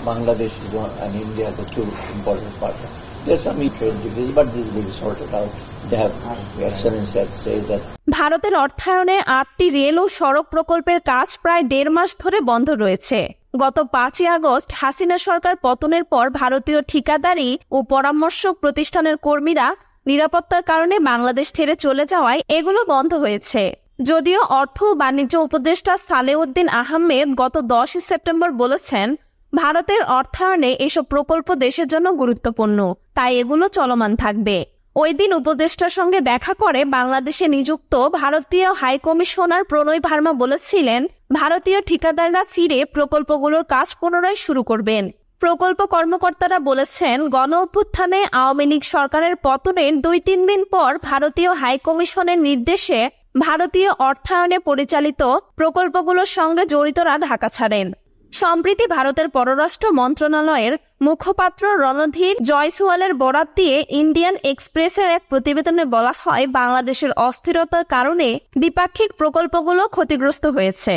Bangladesh and India are the two important partners. There's some trade differences, but this will be sorted out. They have, Excellency has said that. ভারতের অর্থায়নে 8টি rail ও সড়ক প্রকল্পের কাজ প্রায় 1.5 মাস ধরে বন্ধ রয়েছে। গত 5 আগস্ট হাসিনা সরকার পতনের পর ভারতীয় ঠিকাদারি ও পরামর্শক প্রতিষ্ঠানের কর্মীরা নিরাপত্তার কারণে বাংলাদেশ ছেড়ে চলে যাওয়ায় এগুলো বন্ধ হয়েছে। যদিও অর্থ ও বাণিজ্য উপদেষ্টা সালেউদ্দিন আহমেদ গত 10 সেপ্টেম্বর বলেছেন, ভারতের অর্থায়নে এসব প্রকল্প দেশের জন্য গুরুত্বপূর্ণ, তাই এগুলো চলমান থাকবে। ওই দিন উপদেষ্টার সঙ্গে দেখা করে বাংলাদেশে নিযুক্ত ভারতীয় হাই কমিশনার প্রণয় ভার্মা বলেছিলেন, ভারতীয় ঠিকাদাররা ফিরে প্রকল্পগুলোর কাজ পুনরায় শুরু করবেন। প্রকল্প কর্মকর্তারা বলেছেন, গণ অভ্যুত্থানে আওয়ামী লীগ সরকারের পতনের 2-3 দিন পর ভারতীয় হাই কমিশনের নির্দেশে ভারতীয় অর্থায়নে পরিচালিত প্রকল্পগুলোর সঙ্গে জড়িতরা ঢাকা ছাড়েন। সম্প্রতি ভারতের পররাষ্ট্র মন্ত্রণালয়ের মুখপাত্র রণধীর জয়সওয়ালের বরাত দিয়ে ইন্ডিয়ান এক্সপ্রেসের এক প্রতিবেদনে বলা হয়, বাংলাদেশের অস্থিরতার কারণে দ্বিপাক্ষিক প্রকল্পগুলো ক্ষতিগ্রস্ত হয়েছে।